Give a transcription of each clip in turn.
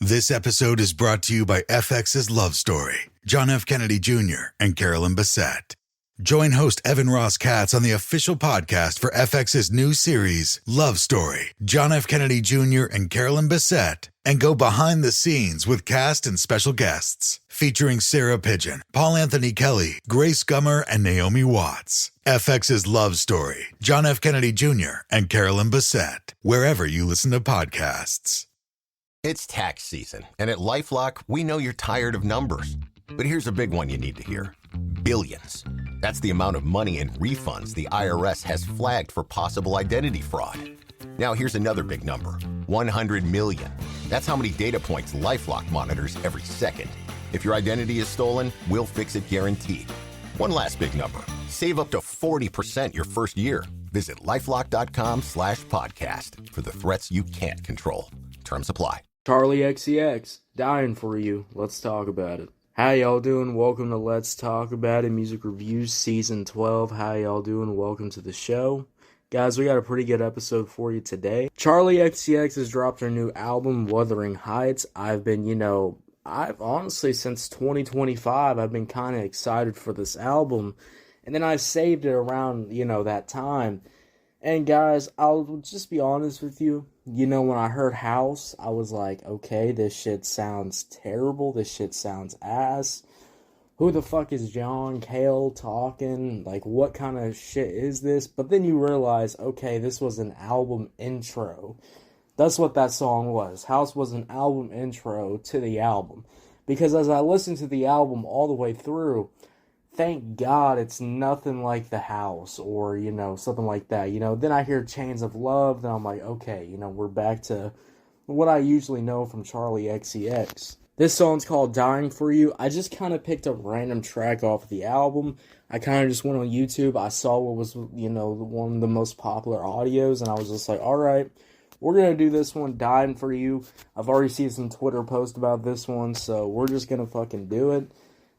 This episode is brought to you by FX's Love Story, John F. Kennedy Jr. and Carolyn Bessette. Join host Evan Ross Katz on the official podcast for FX's new series, Love Story, John F. Kennedy Jr. and Carolyn Bessette, and go behind the scenes with cast and special guests, featuring Sarah Pigeon, Paul Anthony Kelly, Grace Gummer, and Naomi Watts. FX's Love Story, John F. Kennedy Jr. and Carolyn Bessette, wherever you listen to podcasts. It's tax season, and at LifeLock, we know you're tired of numbers. But here's a big one you need to hear. Billions. That's the amount of money in refunds the IRS has flagged for possible identity fraud. Now here's another big number. 100 million. That's how many data points LifeLock monitors every second. If your identity is stolen, we'll fix it guaranteed. One last big number. Save up to 40% your first year. Visit LifeLock.com/podcast for the threats you can't control. Terms apply. Charli XCX, dying for you. Let's talk about it. How y'all doing? Welcome to Let's Talk About It, Music Reviews Season 12. How y'all doing? Welcome to the show. Guys, we got a pretty good episode for you today. Charli XCX has dropped her new album, Wuthering Heights. I've honestly, since 2025, I've been kind of excited for this album. And then I saved it around, that time. And guys, I'll just be honest with you. When I heard House, I was like, okay, this shit sounds terrible. This shit sounds ass. Who the fuck is John Cale talking? Like, what kind of shit is this? But then you realize, okay, this was an album intro. That's what that song was. House was an album intro to the album. Because as I listened to the album all the way through, thank God it's nothing like The House or, something like that. Then I hear Chains of Love, then I'm like, okay, we're back to what I usually know from Charli XCX. This song's called Dying For You. I just kind of picked a random track off of the album. I kind of just went on YouTube. I saw what was, one of the most popular audios, and I was just like, all right, we're going to do this one, Dying For You. I've already seen some Twitter posts about this one, so we're just going to fucking do it.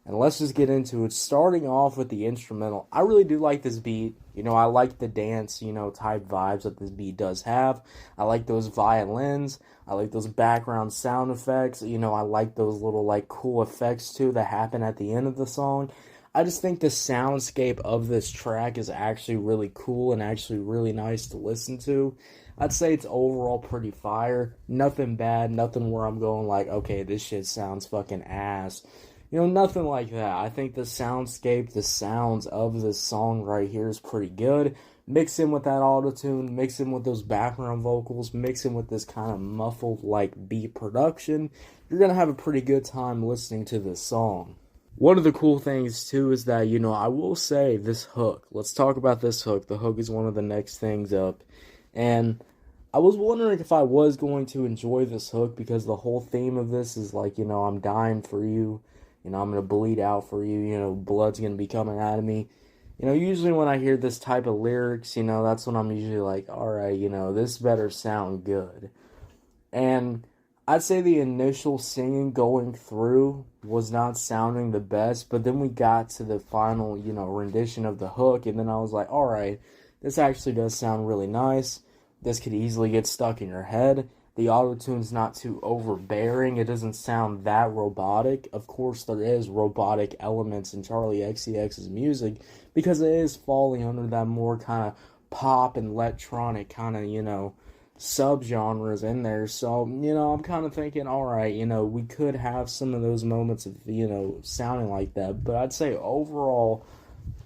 And let's just get into it. Starting off with the instrumental. I really do like this beat. I like the dance, type vibes that this beat does have. I like those violins. I like those background sound effects. I like those little, cool effects, too, that happen at the end of the song. I just think the soundscape of this track is actually really cool and actually really nice to listen to. I'd say it's overall pretty fire. Nothing bad. Nothing where I'm going like, okay, this shit sounds fucking ass. Nothing like that. I think the soundscape, the sounds of this song right here is pretty good. Mix in with that auto-tune, mix in with those background vocals, mix in with this kind of muffled, beat production. You're going to have a pretty good time listening to this song. One of the cool things, too, is that, I will say this hook. Let's talk about this hook. The hook is one of the next things up. And I was wondering if I was going to enjoy this hook because the whole theme of this is I'm dying for you. I'm going to bleed out for you, blood's going to be coming out of me. Usually when I hear this type of lyrics, that's when I'm usually like, alright, this better sound good. And I'd say the initial singing going through was not sounding the best, but then we got to the final, rendition of the hook, and then I was like, alright, this actually does sound really nice. This could easily get stuck in your head. The auto-tune's not too overbearing. It doesn't sound that robotic. Of course, there is robotic elements in Charli XCX's music because it is falling under that more kind of pop and electronic kind of, subgenres in there. So, I'm kind of thinking, all right, we could have some of those moments of, sounding like that. But I'd say overall,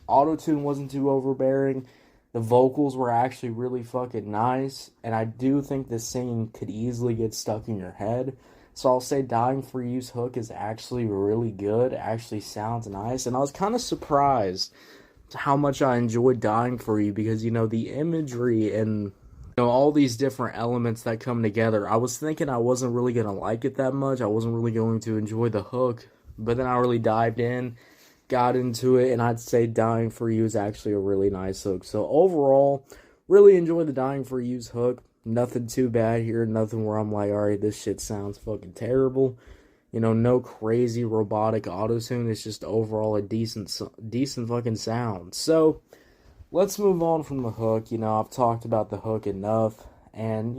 auto-tune wasn't too overbearing. The vocals were actually really fucking nice, and I do think the singing could easily get stuck in your head. So I'll say Dying For You's hook is actually really good, it actually sounds nice, and I was kind of surprised how much I enjoyed Dying For You because, the imagery and, all these different elements that come together, I was thinking I wasn't really going to like it that much, I wasn't really going to enjoy the hook, but then I really dived in, got into it, and I'd say Dying For You is actually a really nice hook. So overall, really enjoy the Dying For You's hook. Nothing too bad here, nothing where I'm like, alright, this shit sounds fucking terrible. No crazy robotic auto-tune, it's just overall a decent fucking sound. So, let's move on from the hook. I've talked about the hook enough, and,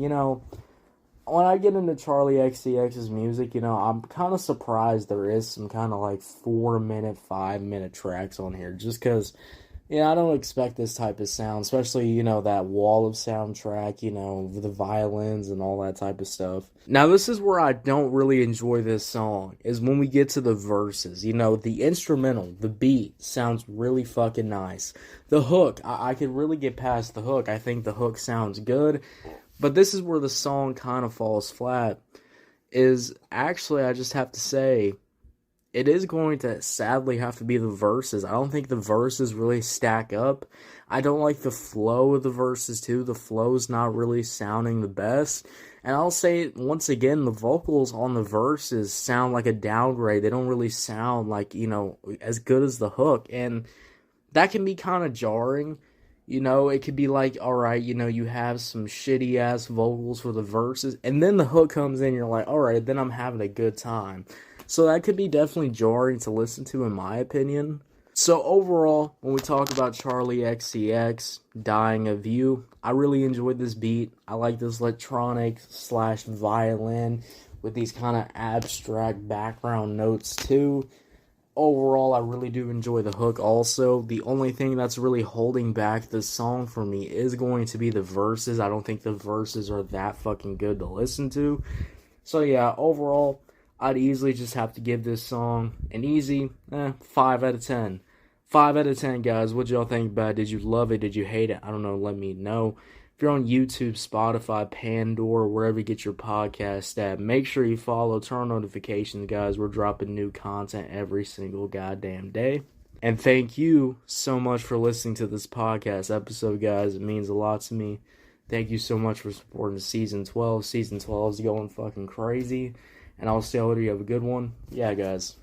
when I get into Charli XCX's music, I'm kind of surprised there is some kind of like 4-minute, 5-minute tracks on here. Just because, I don't expect this type of sound, especially, that wall of soundtrack, with the violins and all that type of stuff. Now, this is where I don't really enjoy this song, is when we get to the verses. The instrumental, the beat, sounds really fucking nice. The hook, I could really get past the hook. I think the hook sounds good. But this is where the song kind of falls flat, is actually, I just have to say, it is going to sadly have to be the verses. I don't think the verses really stack up. I don't like the flow of the verses too. The flow's not really sounding the best. And I'll say, once again, the vocals on the verses sound like a downgrade. They don't really sound like, as good as the hook. And that can be kind of jarring. It could be like, alright, you have some shitty-ass vocals for the verses, and then the hook comes in, you're like, alright, then I'm having a good time. So that could be definitely jarring to listen to, in my opinion. So overall, when we talk about Charli XCX, Dying of You, I really enjoyed this beat. I like this electronic / violin with these kind of abstract background notes too. Overall, I really do enjoy the hook also. The only thing that's really holding back this song for me is going to be the verses. I don't think the verses are that fucking good to listen to. So yeah, overall, I'd easily just have to give this song an easy 5 out of 10. 5 out of 10, guys. What y'all think about it? Did you love it? Did you hate it? I don't know. Let me know. If you're on YouTube, Spotify, Pandora, wherever you get your podcast at, make sure you follow, turn on notifications, guys. We're dropping new content every single goddamn day. And thank you so much for listening to this podcast episode, guys. It means a lot to me. Thank you so much for supporting Season 12. Season 12 is going fucking crazy. And I'll see you later. You have a good one. Yeah, guys.